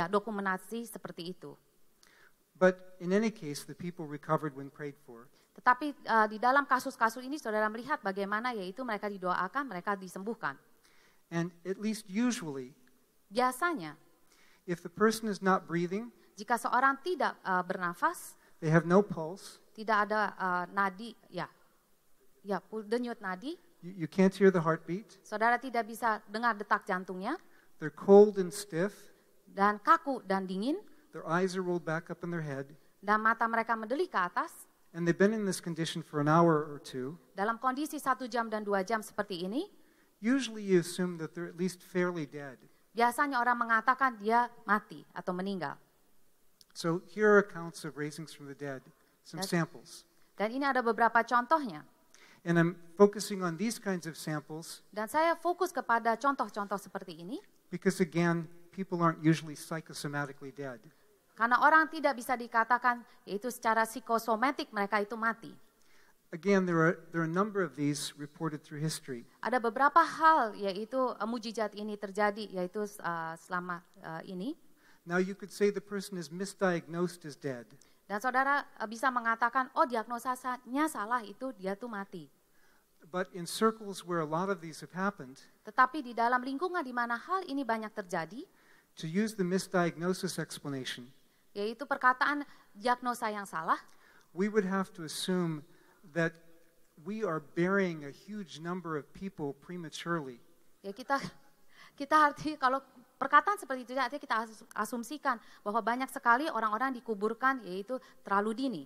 dokumentasi seperti itu. But in any case, the people recovered when prayed for. Tetapi di dalam kasus-kasus ini saudara melihat bagaimana yaitu mereka didoakan, mereka disembuhkan. And at least usually, Biasanya, if the person is not breathing, jika seorang tidak bernafas, they have no pulse, tidak ada nadi, denyut nadi, you can't hear the heartbeat, saudara tidak bisa dengar detak jantungnya, they're cold and stiff, dan kaku dan dingin, their eyes are rolled back up in their head, dan mata mereka mendeli ke atas, and they've been in this condition for an hour or two, dalam kondisi 1 jam dan 2 jam seperti ini, usually you assume that they're at least fairly dead. biasanya orang mengatakan dia mati atau meninggal. So here are accounts of raisings from the dead, some samples. Dan ini ada beberapa contohnya. And I'm focusing on these kinds of samples Dan saya fokus kepada contoh-contoh seperti ini, because again, people aren't usually psychosomatically dead. karena orang tidak bisa dikatakan yaitu secara psikosomatik mereka itu mati. Again, there are a number of these reported through history. Ada beberapa hal yaitu mujizat ini terjadi yaitu selama ini. Now you could say the person is misdiagnosed as dead. Dan saudara bisa mengatakan, oh diagnosanya salah itu dia tuh mati. But in circles where a lot of these have happened, Tetapi di dalam lingkungan di mana hal ini banyak terjadi, to use the misdiagnosis explanation, yaitu perkataan diagnosa yang salah, we would have to assume that we are burying a huge number of people prematurely. ya kita arti kalau perkataan seperti itu artinya kita asumsikan bahwa banyak sekali orang-orang dikuburkan yaitu terlalu dini.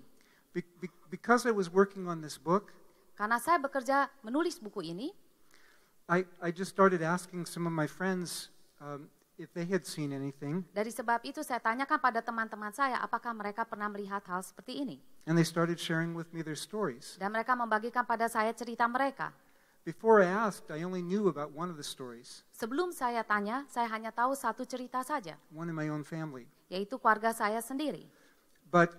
Because I was working on this book, Karena saya bekerja menulis buku ini, I just started asking some of my friends if they had seen anything, dari sebab itu saya tanyakan pada teman-teman saya apakah mereka pernah melihat hal seperti ini. and they started sharing with me their stories. Dan mereka membagikan pada saya cerita mereka. Before I asked, I only knew about one of the stories, Sebelum saya tanya, saya hanya tahu satu cerita saja, one in my own family. yaitu keluarga saya sendiri. But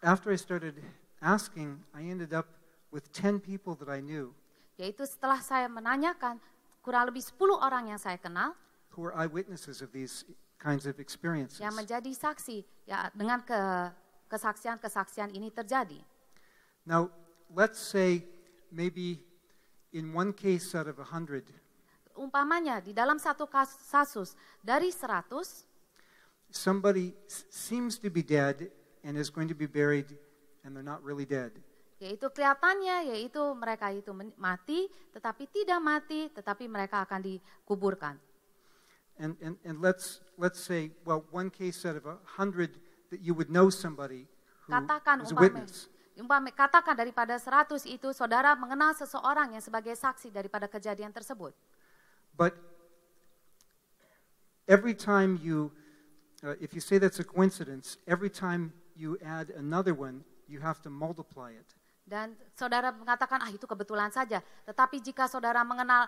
after I started asking, I ended up with 10 people that I knew Yaitu setelah saya menanyakan, kurang lebih 10 orang yang saya kenal, who were eyewitnesses of these kinds of experiences. yang menjadi saksi ya dengan kesaksian-kesaksian ini terjadi. Now, let's say maybe in one case out of 100, Umpamanya di dalam satu kasus dari 100, somebody seems to be dead and is going to be buried and they're not really dead. yaitu kelihatannya yaitu mereka itu mati, tetapi tidak mati, tetapi mereka akan dikuburkan. And let's say, well, one case out of 100 that you would know somebody who Katakan was a witness. katakan daripada 100 itu saudara mengenal seseorang yang sebagai saksi daripada kejadian tersebut. But every time you, if you say that's a coincidence, every time you add another one, you have to multiply it. Dan saudara mengatakan, itu kebetulan saja. Tetapi jika saudara mengenal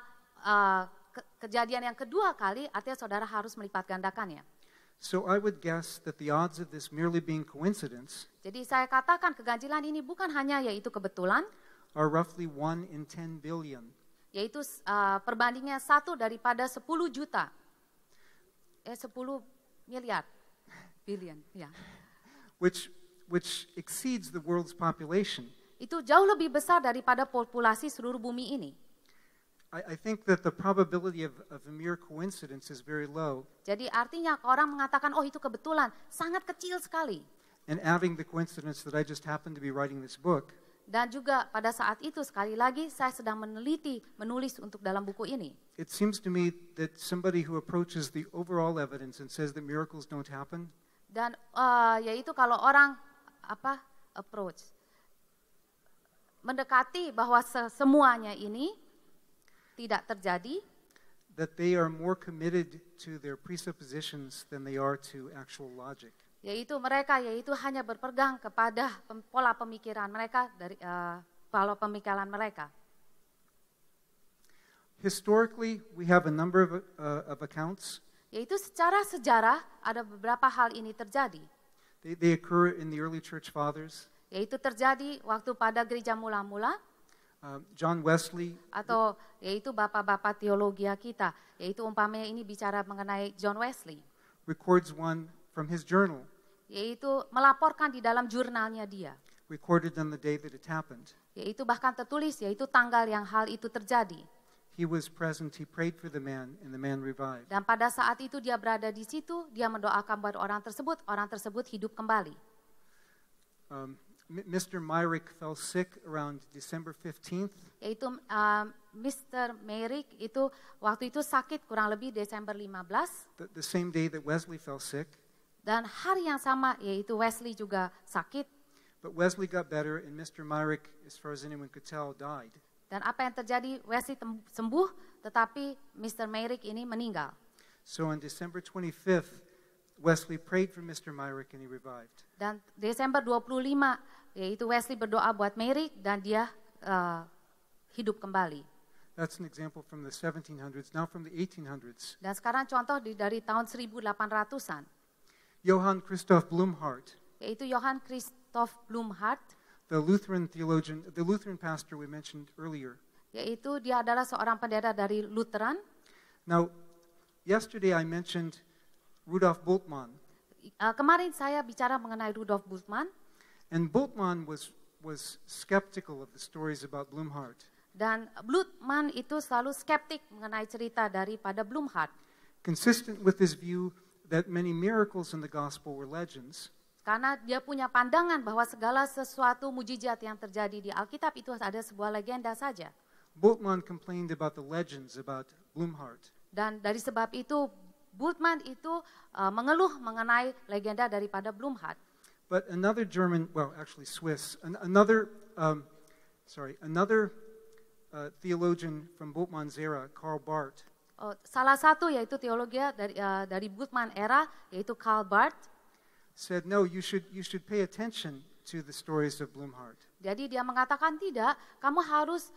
kejadian yang kedua kali, artinya saudara harus melipat gandakannya. So I would guess that the odds of this merely being coincidence Jadi saya katakan keganjilan ini bukan hanya yaitu kebetulan, are roughly 1 in 10 billion. yaitu perbandingnya 1 daripada 10 juta. 10 miliar. Billion, ya. Which exceeds the world's population. Itu jauh lebih besar daripada populasi seluruh bumi ini. I think that the probability of a mere coincidence is very low. Jadi artinya orang mengatakan, itu kebetulan, sangat kecil sekali. And adding the coincidence that I just happened to be writing this book, Dan juga pada saat itu sekali lagi saya sedang menulis untuk dalam buku ini. it seems to me that somebody who approaches the overall evidence and says that miracles don't happen, Dan yaitu kalau orang approach mendekati bahwa semuanya ini tidak terjadi, that they are more committed to their presuppositions than they are to actual logic. yaitu mereka hanya berpegang kepada pola pemikiran mereka dari pola pemikiran mereka. Historically, we have a number of accounts. Yaitu secara sejarah ada beberapa hal ini terjadi. They occur in the early church fathers. Yaitu terjadi waktu pada gereja mula-mula. John Wesley Atau yaitu bapak-bapak teologi kita, yaitu umpamanya ini bicara mengenai John Wesley, records one from his journal, yaitu melaporkan di dalam jurnalnya dia, recorded on the day that it happened. yaitu bahkan tertulis, yaitu tanggal yang hal itu terjadi. He was present, he prayed for the man, and the man revived. Dan pada saat itu dia berada di situ, dia mendoakan buat orang tersebut hidup kembali. Mr. Myrick fell sick around December 15th. Yaitu Mr. Merrick itu waktu itu sakit kurang lebih Desember 15. The same day that Wesley fell sick. Dan hari yang sama yaitu Wesley juga sakit. But Wesley got better and Mr. Myrick, as far as anyone could tell, died. Dan apa yang terjadi, Wesley sembuh tetapi Mr. Merrick ini meninggal. So on December 25th, Wesley prayed for Mr. Myrick and he revived. Dan Desember 25 yaitu Wesley berdoa buat Merrick dan dia hidup kembali. That's an example from the 1700s, now from the 1800s. Dan sekarang contoh dari tahun 1800-an. Johann Christoph Blumhardt, Yaitu Johann Christoph Blumhardt, the Lutheran theologian, the Lutheran pastor we mentioned earlier. yaitu dia adalah seorang pendeta dari Lutheran. Now, yesterday I mentioned Rudolf Bultmann. Kemarin saya bicara mengenai Rudolf Bultmann. And Bultmann was skeptical of the stories about Blumhardt. Dan Bultmann itu selalu skeptik mengenai cerita daripada Blumhardt. Consistent with his view that many miracles in the gospel were legends. Karena dia punya pandangan bahwa segala sesuatu mujizat yang terjadi di Alkitab itu ada sebuah legenda saja. Bultmann complained about the legends about Blumhardt. Dan dari sebab itu Bultmann itu mengeluh mengenai legenda daripada Blumhardt. But another German, well, actually Swiss, another theologian from Bultmann's era, Karl Barth, Salah satu yaitu teologi dari Bultmann era, yaitu Karl Barth. said, no, you should pay attention to the stories of Blumhardt. Jadi dia mengatakan tidak, kamu harus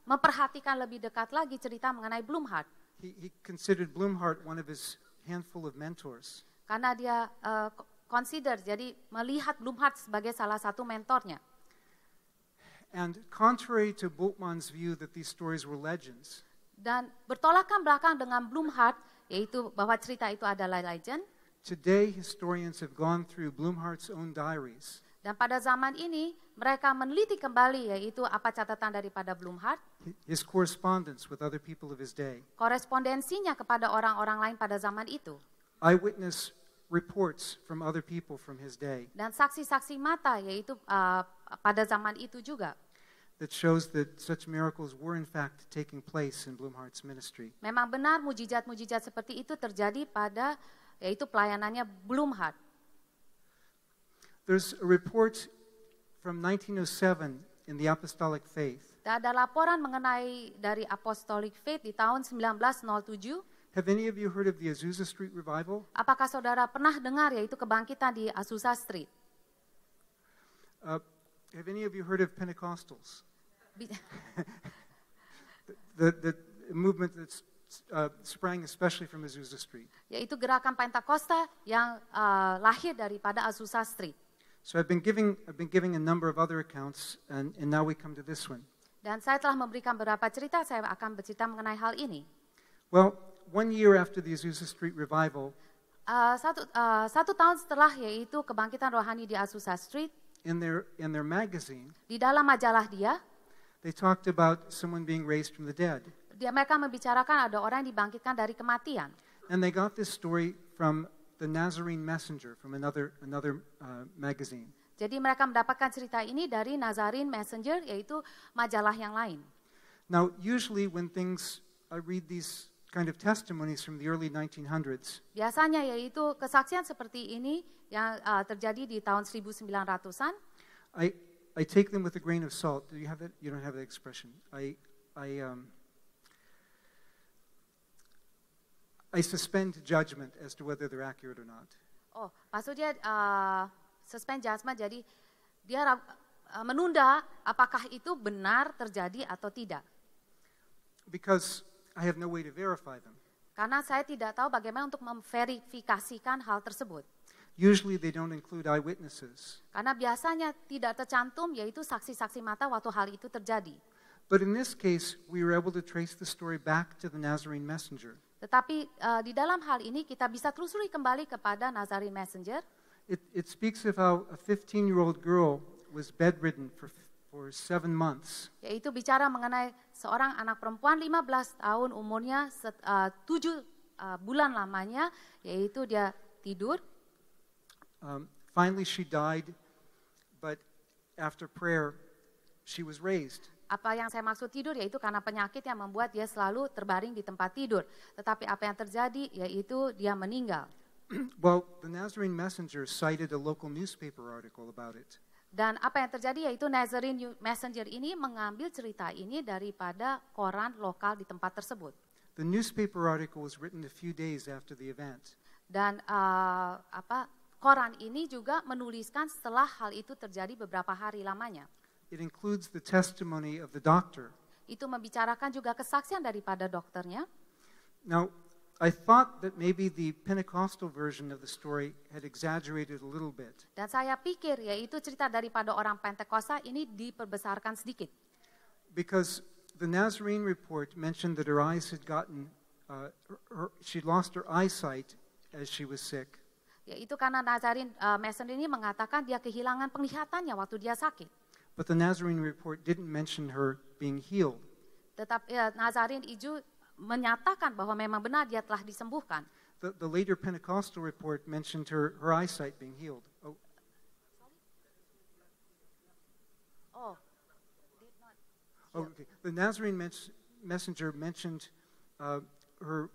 memperhatikan lebih dekat lagi cerita mengenai Blumhardt. He considered Blumhardt one of his handful of mentors. Karena dia jadi melihat Blumhardt sebagai salah satu mentornya. And contrary to Bultmann's view that these stories were legends, Dan bertolakkan belakang dengan Blumhardt, yaitu bahwa cerita itu adalah legend. today historians have gone through Blumhardt's own diaries. Dan pada zaman ini mereka meneliti kembali yaitu apa catatan daripada Blumhardt, His correspondence with other people of his day, korespondensinya kepada orang-orang lain pada zaman itu, eyewitness reports from other people from his day dan saksi-saksi mata yaitu pada zaman itu juga. that shows that such miracles were in fact taking place in Blumhardt's ministry. Memang benar mujizat-mujizat seperti itu terjadi pada yaitu pelayanannya Blumhardt. There's a report from 1907 in the Apostolic Faith. Ada laporan mengenai dari Apostolic Faith di tahun 1907. Have any of you heard of the Azusa Street Revival? Apakah saudara pernah dengar yaitu kebangkitan di Azusa Street? Have any of you heard of Pentecostals? Bi- The movement that sprang especially from Azusa Street. Yaitu gerakan Pentakosta yang lahir daripada Azusa Street. So I've been giving a number of other accounts, and now we come to this one. Dan saya telah memberikan beberapa cerita, saya akan bercerita mengenai hal ini. Well, 1 year after the Azusa Street Revival, Satu tahun setelah yaitu kebangkitan rohani di Azusa Street, in their magazine, di dalam majalah dia, they talked about someone being raised from the dead. mereka membicarakan ada orang yang dibangkitkan dari kematian. And they got this story from the Nazarene Messenger, from another magazine. Jadi mereka mendapatkan cerita ini dari Nazarene Messenger, yaitu majalah yang lain. Now, usually when I read these kind of testimonies from the early 1900s, Biasanya yaitu kesaksian seperti ini yang terjadi di tahun 1900-an. I take them with a grain of salt. Do you have that? You don't have that expression. I suspend judgment as to whether they're accurate or not. Oh, maksudnya suspend judgment, jadi dia menunda apakah itu benar terjadi atau tidak. Because I have no way to verify them. Karena saya tidak tahu bagaimana untuk memverifikasikan hal tersebut. Usually they don't include eyewitnesses. Karena biasanya tidak tercantum yaitu saksi-saksi mata waktu hal itu terjadi. But in this case, we were able to trace the story back to the Nazarene messenger. Tetapi di dalam hal ini kita bisa telusuri kembali kepada Nazarene Messenger. It speaks of how a 15-year-old girl was bedridden for 7 months. Yaitu bicara mengenai seorang anak perempuan 15 tahun umurnya 7 bulan lamanya, yaitu dia tidur. Finally she died, but after prayer she was raised. Apa yang saya maksud tidur yaitu karena penyakit yang membuat dia selalu terbaring di tempat tidur. Tetapi apa yang terjadi yaitu dia meninggal. Well, the Nazarene messenger cited a local newspaper article about it. Dan apa yang terjadi yaitu Nazarene Messenger ini mengambil cerita ini daripada koran lokal di tempat tersebut. The newspaper article was written a few days after the event. Dan koran ini juga menuliskan setelah hal itu terjadi beberapa hari lamanya. It includes the testimony of the doctor. Itu membicarakan juga kesaksian daripada dokternya. Now, I thought that maybe the Pentecostal version of the story had exaggerated a little bit. Dan saya pikir yaitu cerita daripada orang Pentakosta ini diperbesarkan sedikit. Because the Nazarene report mentioned that her eyes had gotten, she lost her eyesight as she was sick. Yaitu karena Nazarene Messenger ini mengatakan dia kehilangan penglihatannya waktu dia sakit. But the Nazarene report didn't mention her being healed. Tetapi Nazarene itu menyatakan bahwa memang benar dia telah disembuhkan. The later Pentecostal report mentioned her eyesight being healed. Okay. The Nazarene messenger mentioned her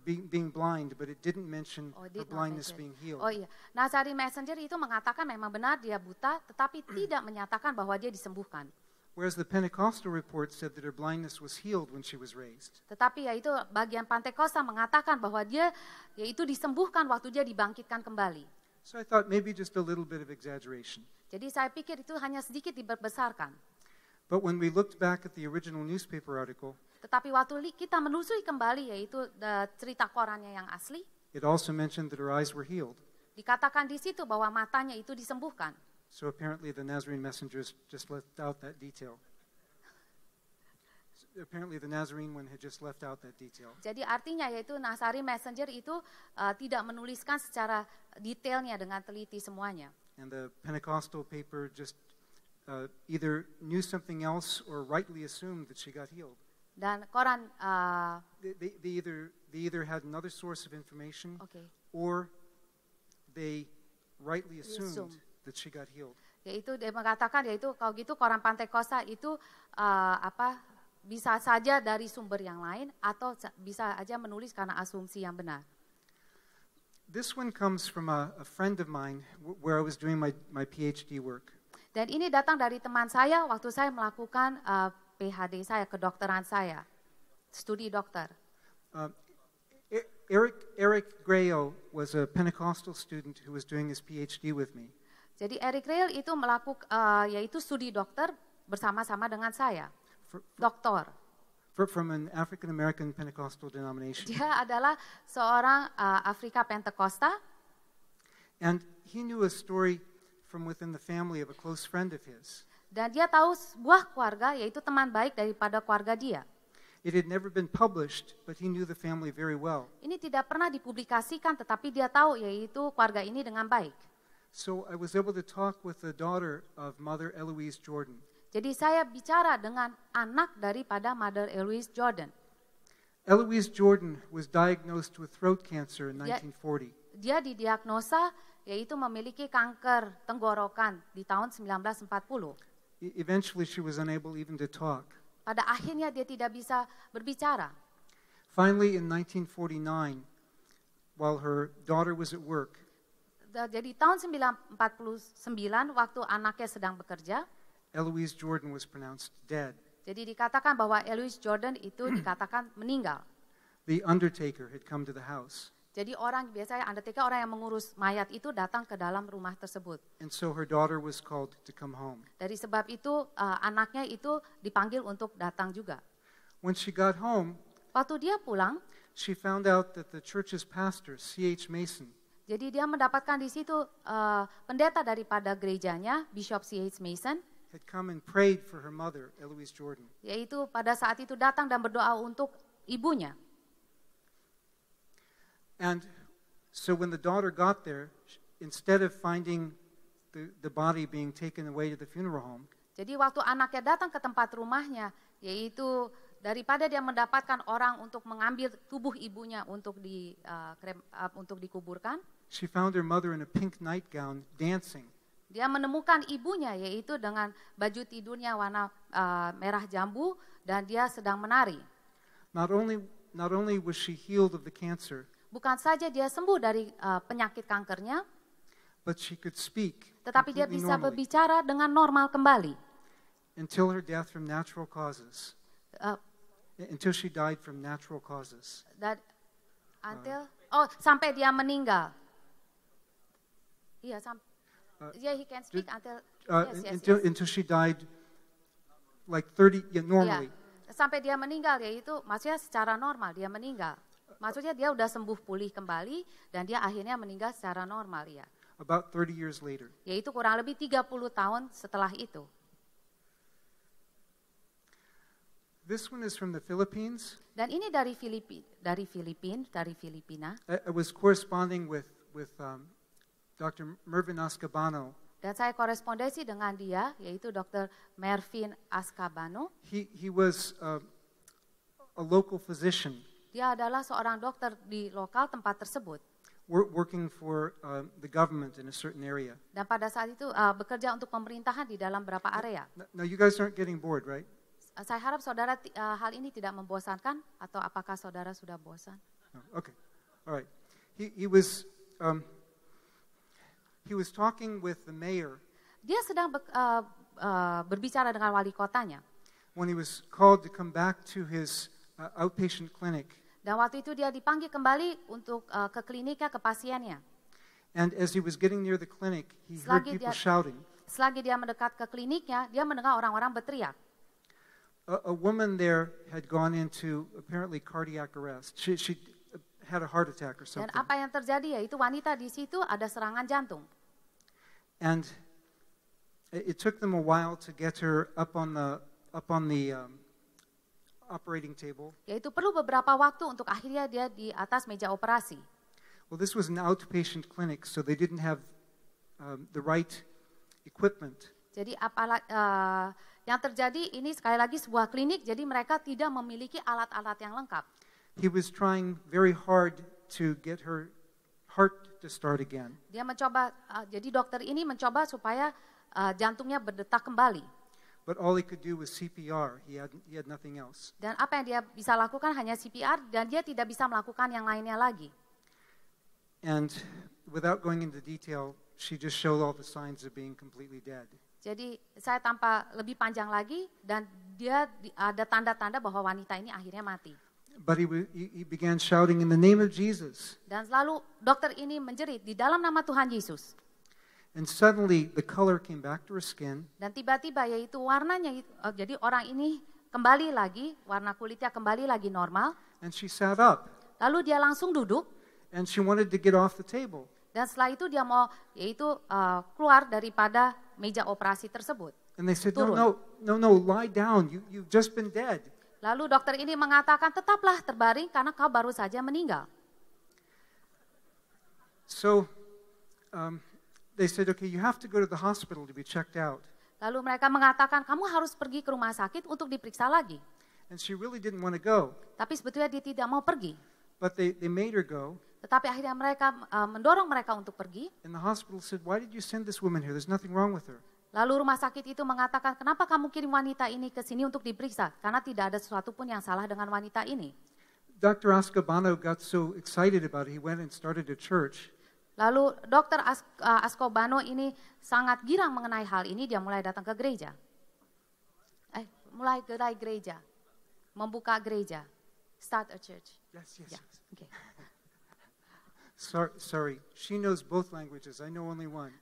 being blind, but it didn't mention her blindness being healed. Oh iya, Nazarene Messenger itu mengatakan memang benar dia buta, tetapi tidak menyatakan bahwa dia disembuhkan. Whereas the Pentecostal report said that her blindness was healed when she was raised. Tetapi yaitu bagian Pentakosta mengatakan bahwa dia yaitu disembuhkan waktu dia dibangkitkan kembali. So I thought maybe just a little bit of exaggeration. Jadi saya pikir itu hanya sedikit diperbesarkan. But when we looked back at the original newspaper article, tetapi waktu kita menelusuri kembali yaitu cerita korannya yang asli, it also mentioned that her eyes were healed. Dikatakan di situ bahwa matanya itu disembuhkan. So apparently the Nazarene messengers just left out that detail. Apparently the Nazarene one had just left out that detail. Jadi artinya yaitu Nazarene Messenger itu tidak menuliskan secara detailnya dengan teliti semuanya. And the Pentecostal paper just either knew something else or rightly assumed that she got healed. Dan koran they either had another source of information, okay, or they rightly assumed that she got healed. Yaitu dia mengatakan yaitu kalau gitu koran Pentakosta itu bisa saja dari sumber yang lain atau bisa aja menulis karena asumsi yang benar. This one comes from a friend of mine where I was doing my PhD work. Dan ini datang dari teman saya waktu saya melakukan PhD saya, kedokteran saya, studi dokter. Eric Grayo was a Pentecostal student who was doing his PhD with me. Jadi Eric Grayo itu melakukan yaitu studi dokter bersama-sama dengan saya, doktor. From an African American Pentecostal denomination. Dia adalah seorang Afrika Pentakosta. And he knew a story from within the family of a close friend of his. Dan dia tahu sebuah keluarga, yaitu teman baik daripada keluarga dia. It had never been published, but he knew the family very well. Ini tidak pernah dipublikasikan, tetapi dia tahu yaitu keluarga ini dengan baik. So I was able to talk with the daughter of Mother Eloise Jordan. Jadi saya bicara dengan anak daripada Mother Eloise Jordan. Eloise Jordan was diagnosed with throat cancer in 1940. Dia didiagnosa yaitu memiliki kanker tenggorokan di tahun 1940. Eventually she was unable even to talk. Pada akhirnya dia tidak bisa berbicara. Finally in 1949, while her daughter was at work, jadi tahun 1949 waktu anaknya sedang bekerja, Eloise Jordan was pronounced dead. Jadi dikatakan bahwa Eloise Jordan itu dikatakan meninggal. The undertaker had come to the house. Jadi biasanya undertaker, orang yang mengurus mayat itu datang ke dalam rumah tersebut. And so her daughter was called to come home. Dari sebab itu anaknya itu dipanggil untuk datang juga. When she got home, waktu dia pulang, she found out that the church's pastor, C.H. Mason, Jadi dia mendapatkan di situ pendeta daripada gerejanya, Bishop C.H. Mason, had come and prayed for her mother, Eloise Jordan. Yaitu pada saat itu datang dan berdoa untuk ibunya. And so when the daughter got there, instead of finding the body being taken away to the funeral home, jadi waktu anaknya datang ke tempat rumahnya, yaitu daripada dia mendapatkan orang untuk mengambil tubuh ibunya untuk dikuburkan, she found her mother in a pink nightgown dancing. Dia menemukan ibunya yaitu dengan baju tidurnya warna merah jambu dan dia sedang menari. Not only was she healed of the cancer, bukan saja dia sembuh dari penyakit kankernya, but she could speak. Tetapi dia bisa berbicara dengan normal kembali. Until her death from natural causes. Until she died from natural causes. Sampai dia meninggal. Iya, he can speak until until she died like 30 normally. Sampai dia meninggal, yaitu maksudnya secara normal dia meninggal. Maksudnya dia udah sembuh pulih kembali dan dia akhirnya meninggal secara normal ya. About 30 years later. Yaitu kurang lebih 30 tahun setelah itu. This one is from the Philippines. Dan ini dari Filipina. I was corresponding with Dr. Mervin Ascabano. Dan saya korespondensi dengan dia, yaitu Dr. Mervin Ascabano. He was a local physician. Dia adalah seorang dokter di lokal tempat tersebut. Working for the government in a certain area. Dan pada saat itu bekerja untuk pemerintahan di dalam beberapa area. Now you guys aren't getting bored, right? Saya harap saudara hal ini tidak membosankan, atau apakah saudara sudah bosan? Okay, all right. He was talking with the mayor. Dia sedang berbicara dengan wali kotanya. When he was called to come back to his outpatient clinic. Dan waktu itu dia dipanggil kembali untuk ke kliniknya, ke pasiennya. And as he was getting near the clinic, he heard people shouting. Selagi dia mendekat ke kliniknya, dia mendengar orang-orang berteriak. A woman there had gone into apparently cardiac arrest. She had a heart attack or something. Dan apa yang terjadi yaitu wanita di situ ada serangan jantung. And it took them a while to get her up on the operating table. Yaitu perlu beberapa waktu untuk akhirnya dia di atas meja operasi. Well, this was an outpatient clinic, so they didn't have the right equipment. Jadi yang terjadi ini sekali lagi sebuah klinik, jadi mereka tidak memiliki alat-alat yang lengkap. He was trying very hard to get her heart to start again. Dia mencoba, jadi dokter ini mencoba supaya jantungnya berdetak kembali. But all he could do was CPR. He had nothing else. Dan apa yang dia bisa lakukan hanya CPR dan dia tidak bisa melakukan yang lainnya lagi. And without going into detail, she just showed all the signs of being completely dead. Jadi saya tanpa lebih panjang lagi dan dia ada tanda-tanda bahwa wanita ini akhirnya mati. But he began shouting in the name of Jesus. Dan selalu dokter ini menjerit di dalam nama Tuhan Yesus. And suddenly the color came back to her skin. Dan tiba-tiba yaitu warnanya, jadi orang ini kembali lagi, warna kulitnya kembali lagi normal. And she sat up. Lalu dia langsung duduk. And she wanted to get off the table. Dan setelah itu dia mau keluar daripada meja operasi tersebut. And they said, no, lie down. You've just been dead. Lalu dokter ini mengatakan, tetaplah terbaring karena kau baru saja meninggal. So, they said, okay, you have to go to the hospital to be checked out. Lalu mereka mengatakan, kamu harus pergi ke rumah sakit untuk diperiksa lagi. And she really didn't want to go. Tapi sebetulnya dia tidak mau pergi. But they made her go. Tetapi akhirnya mereka mendorong mereka untuk pergi. And the hospital said, why did you send this woman here? There's nothing wrong with her. Lalu rumah sakit itu mengatakan, kenapa kamu kirim wanita ini ke sini untuk diperiksa? Karena tidak ada sesuatu pun yang salah dengan wanita ini. Dr. Ascabano got so excited about it, he went and started a church. Lalu Dr. Ascobano ini sangat girang mengenai hal ini, dia mulai datang ke gereja. Mulai gerai gereja, membuka gereja, start a church. Yes. Yeah. Okay. Sorry, she knows both languages. I know only one.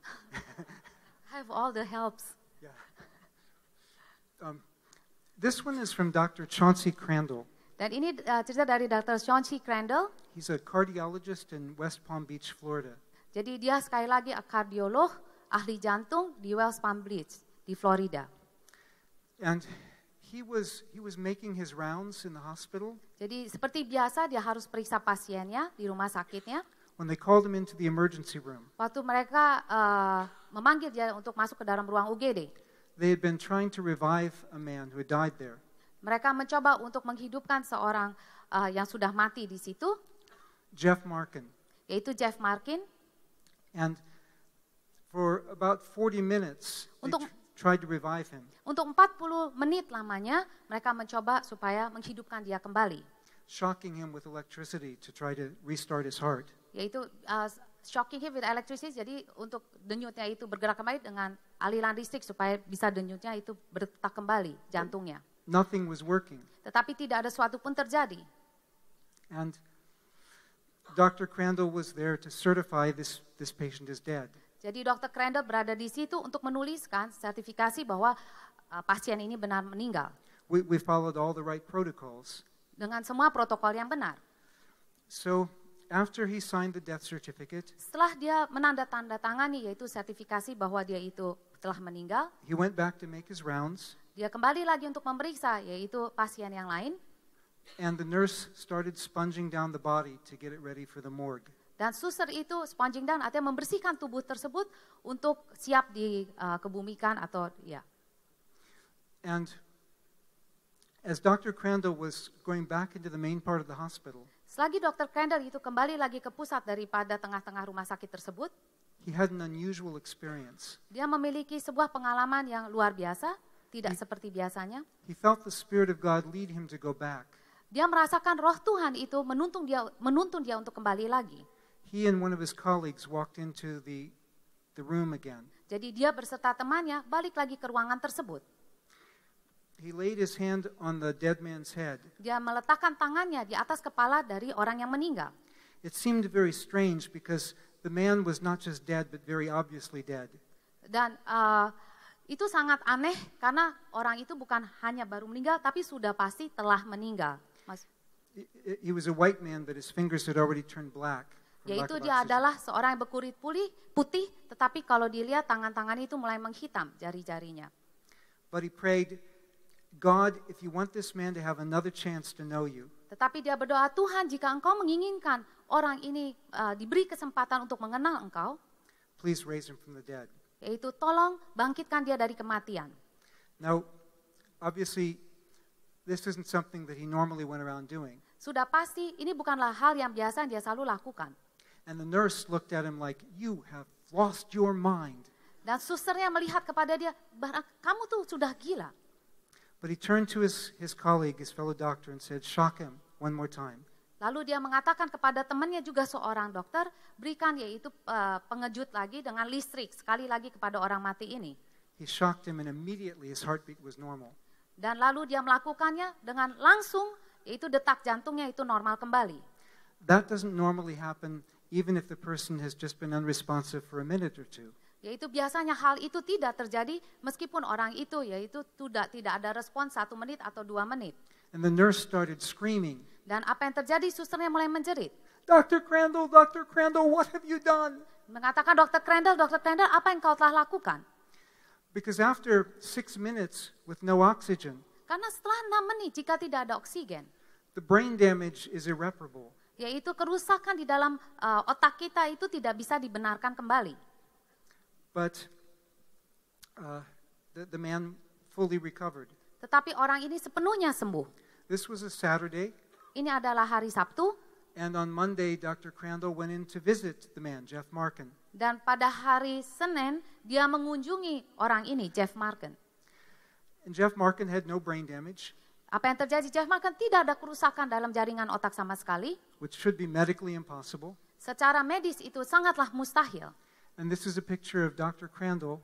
I have all the helps. Yeah. This one is from Dr. Chauncey Crandall. Dan ini cerita dari Dr. Chauncey Crandall. He's a cardiologist in West Palm Beach, Florida. Jadi dia sekali lagi kardiolog, ahli jantung di West Palm Beach di Florida. And he was making his rounds in the hospital. Jadi seperti biasa dia harus periksa pasiennya di rumah sakitnya. When they called him into the emergency room, Waktu mereka memanggil dia untuk masuk ke dalam ruang UGD, they had been trying to revive a man who had died there. mereka mencoba untuk menghidupkan seorang yang sudah mati di situ, Jeff Markin. yaitu Jeff Markin. And for about 40 minutes, they tried to revive him. Untuk 40 menit lamanya, mereka mencoba supaya menghidupkan dia kembali. Shocking him with electricity to try to restart his heart. Yaitu shocking him with electricity, jadi untuk denyutnya itu bergerak kembali dengan aliran listrik supaya bisa denyutnya itu berdetak kembali jantungnya. Nothing was working. Tetapi tidak ada suatu pun terjadi. And Dr. Crandall was there to certify this patient is dead. Jadi Dr. Crandall berada di situ untuk menuliskan sertifikasi bahwa pasien ini benar meninggal. We followed all the right protocols. Dengan semua protokol yang benar. So after he signed the death certificate, setelah dia menandatangani yaitu sertifikasi bahwa dia itu telah meninggal, he went back to make his rounds. Dia kembali lagi untuk memeriksa yaitu pasien yang lain. And the nurse started sponging down the body to get it ready for the morgue. Dan suster itu sponging down artinya membersihkan tubuh tersebut untuk siap dikebumikan atau ya. And as Dr. Crandall was going back into the main part of the hospital, selagi Dr. Crandall itu kembali lagi ke pusat daripada tengah-tengah rumah sakit tersebut, he had an unusual experience. Dia memiliki sebuah pengalaman yang luar biasa, tidak seperti biasanya. He felt the Spirit of God lead him to go back. Dia merasakan roh Tuhan itu menuntun dia untuk kembali lagi. He and one of his colleagues walked into the room again. Jadi dia berserta temannya balik lagi ke ruangan tersebut. He laid his hand on the dead man's head. Dia meletakkan tangannya di atas kepala dari orang yang meninggal. It seemed very strange because the man was not just dead but very obviously dead. Dan itu sangat aneh karena orang itu bukan hanya baru meninggal tapi sudah pasti telah meninggal. He was a white man but his fingers had already turned black. Yaitu dia adalah seorang yang berkulit putih, tetapi kalau dilihat tangan-tangan itu mulai menghitam jari-jarinya. But he prayed, God, if you want this man to have another chance to know you. Tetapi dia berdoa, Tuhan jika engkau menginginkan orang ini diberi kesempatan untuk mengenal engkau, please raise him from the dead. Yaitu tolong bangkitkan dia dari kematian. Now, obviously, this isn't something that he normally went around doing. Sudah pasti ini bukanlah hal yang biasa yang dia selalu lakukan. And the nurse looked at him like, you have lost your mind. Dan susternya melihat kepada dia, kamu tuh sudah gila. But he turned to his colleague, his fellow doctor, and said, shock him one more time. Lalu dia mengatakan kepada temannya juga seorang dokter, berikan yaitu pengejut lagi dengan listrik, sekali lagi kepada orang mati ini. He shocked him and immediately his heartbeat was normal. Dan lalu dia melakukannya dengan langsung, yaitu detak jantungnya itu normal kembali. That doesn't normally happen even if the person has just been unresponsive for a minute or two. Yaitu biasanya hal itu tidak terjadi meskipun orang itu yaitu tidak ada respon 1 menit atau 2 menit. And the nurse started screaming. Dan apa yang terjadi, susternya mulai menjerit. Dr. Crandall, what have you done? Mengatakan, Dr. Crandall, apa yang kau telah lakukan? Because after 6 minutes with no oxygen, karena setelah 6 menit jika tidak ada oksigen, the brain damage is irreparable. Yaitu kerusakan di dalam otak kita itu tidak bisa dibenarkan kembali. But the man fully recovered. Tetapi orang ini sepenuhnya sembuh. This was a Saturday. Ini adalah hari Sabtu. And on Monday, Dr. Crandall went in to visit the man, Jeff Markin. Dan pada hari Senin, dia mengunjungi orang ini, Jeff Markin. And Jeff Markin had no brain damage. Apa yang terjadi, Jeff Markin tidak ada kerusakan dalam jaringan otak sama sekali. Which should be medically impossible. Secara medis itu sangatlah mustahil. And this is a picture of Dr. Crandall